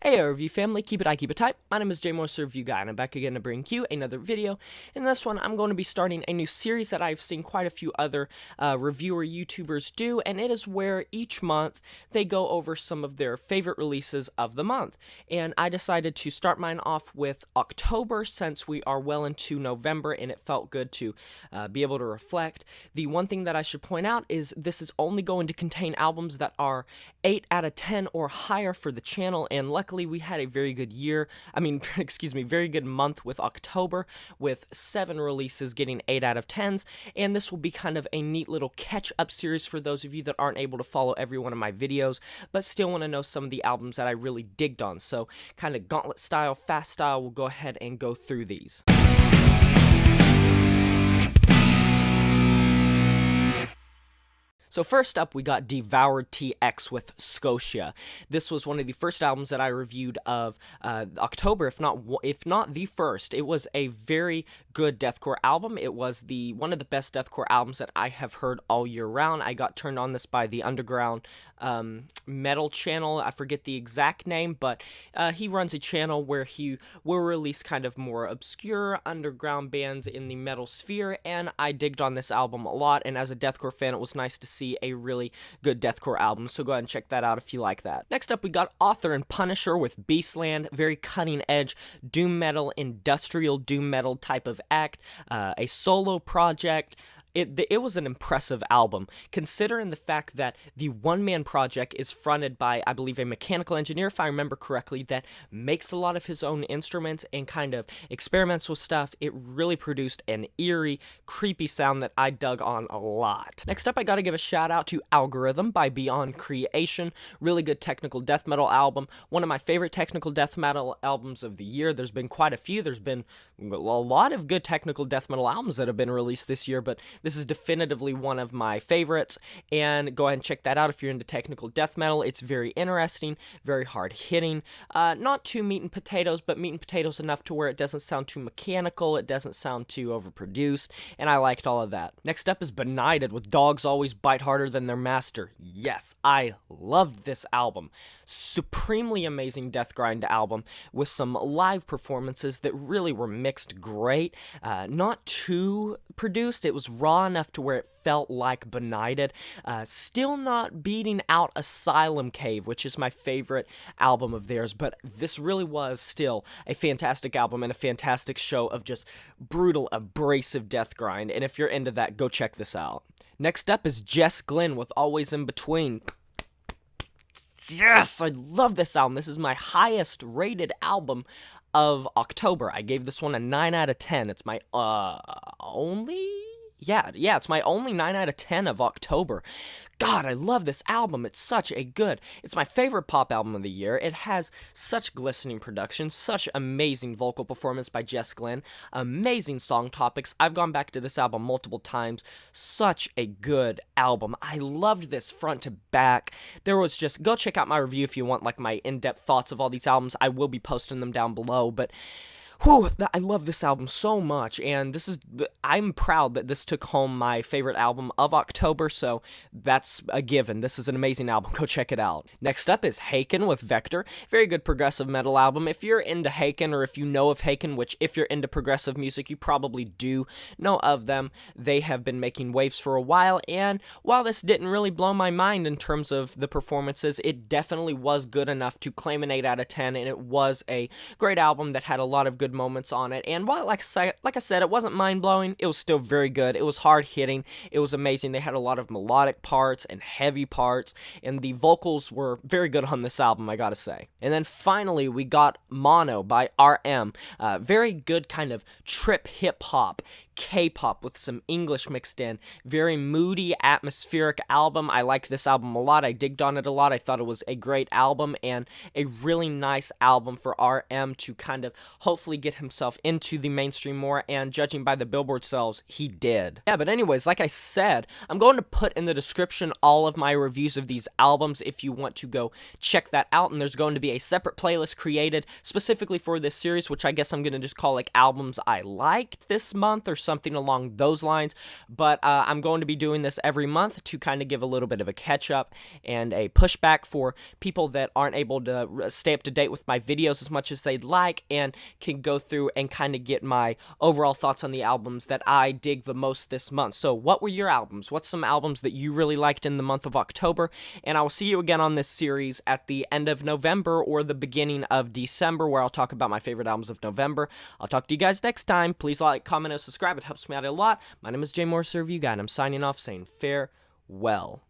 Hey review family, keep it tight. My name is J Morse Review Guy, and I'm back again to bring you another video. In this one, I'm going to be starting a new series that I've seen quite a few other reviewer YouTubers do, and it is where each month they go over some of their favorite releases of the month. And I decided to start mine off with October, since we are well into November, and it felt good to be able to reflect. The one thing that I should point out is this is only going to contain albums that are 8 out of 10 or higher for the channel, and luckily we had a very good very good month with October, with 7 releases getting 8 out of 10s, and this will be kind of a neat little catch-up series for those of you that aren't able to follow every one of my videos, but still want to know some of the albums that I really digged on. So kind of gauntlet style, fast style, we'll go ahead and go through these. So first up, we got Devoured TX with Skotia. This was one of the first albums that I reviewed of October, if not the first. It was a very good deathcore album. It was one of the best deathcore albums that I have heard all year round. I got turned on this by the underground metal channel. I forget the exact name, but he runs a channel where he will release kind of more obscure underground bands in the metal sphere, and I digged on this album a lot, and as a deathcore fan, it was nice to see a really good deathcore album, so go ahead and check that out if you like that. Next up, we got Author and Punisher with Beastland, very cutting edge doom metal, industrial doom metal type of act, a solo project. It was an impressive album, considering the fact that the one-man project is fronted by, I believe, a mechanical engineer, if I remember correctly, that makes a lot of his own instruments and kind of experiments with stuff. It really produced an eerie, creepy sound that I dug on a lot. Next up, I gotta give a shout out to Algorythm by Beyond Creation. Really good technical death metal album. One of my favorite technical death metal albums of the year. There's been quite a few. There's been a lot of good technical death metal albums that have been released this year, but this is definitively one of my favorites, and go ahead and check that out if you're into technical death metal. It's very interesting, very hard-hitting, not too meat and potatoes, but meat and potatoes enough to where it doesn't sound too mechanical, it doesn't sound too overproduced, and I liked all of that. Next up is Benighted with Dogs Always Bite Harder Than Their Master. Yes, I loved this album. Supremely amazing death grind album with some live performances that really were mixed great, not too produced. It was raw enough to where it felt like Benighted, still not beating out Asylum Cave, which is my favorite album of theirs, but this really was still a fantastic album and a fantastic show of just brutal, abrasive death grind, and if you're into that, go check this out. Next up is Jess Glynne with Always In Between. Yes, I love this album. This is my highest rated album of October. I gave this one a 9 out of 10. It's my it's my only 9 out of 10 of October. God, I love this album. It's my favorite pop album of the year. It has such glistening production, such amazing vocal performance by Jess Glynne, amazing song topics. I've gone back to this album multiple times. Such a good album. I loved this front to back. Go check out my review if you want like my in-depth thoughts of all these albums. I will be posting them down below, but whew, I love this album so much, and I'm proud that this took home my favorite album of October, so that's a given. This is an amazing album. Go check it out. Next up is Haken with Vector. Very good progressive metal album. If you're into Haken, or if you know of Haken, which if you're into progressive music, you probably do know of them, they have been making waves for a while, and while this didn't really blow my mind in terms of the performances, it definitely was good enough to claim an 8 out of 10, and it was a great album that had a lot of good moments on it, and while like I said, it wasn't mind-blowing, it was still very good. It was hard-hitting, it was amazing. They had a lot of melodic parts and heavy parts, and the vocals were very good on this album, I gotta say. And then finally, we got Mono by RM. Very good kind of trip hip-hop, K-pop with some English mixed in. Very moody, atmospheric album. I liked this album a lot. I digged on it a lot. I thought it was a great album and a really nice album for RM to kind of hopefully really get himself into the mainstream more, and judging by the Billboard sales, he did. Yeah, but anyways, like I said, I'm going to put in the description all of my reviews of these albums if you want to go check that out, and there's going to be a separate playlist created specifically for this series, which I guess I'm going to just call like albums I liked this month or something along those lines. But I'm going to be doing this every month to kind of give a little bit of a catch up and a pushback for people that aren't able to stay up to date with my videos as much as they'd like, and can go through and kind of get my overall thoughts on the albums that I dig the most this month. So what were your albums? What's some albums that you really liked in the month of October? And I will see you again on this series at the end of November or the beginning of December, where I'll talk about my favorite albums of November. I'll talk to you guys next time. Please like, comment, and subscribe. It helps me out a lot. My name is Jay Morris, Review Guy, and I'm signing off saying farewell.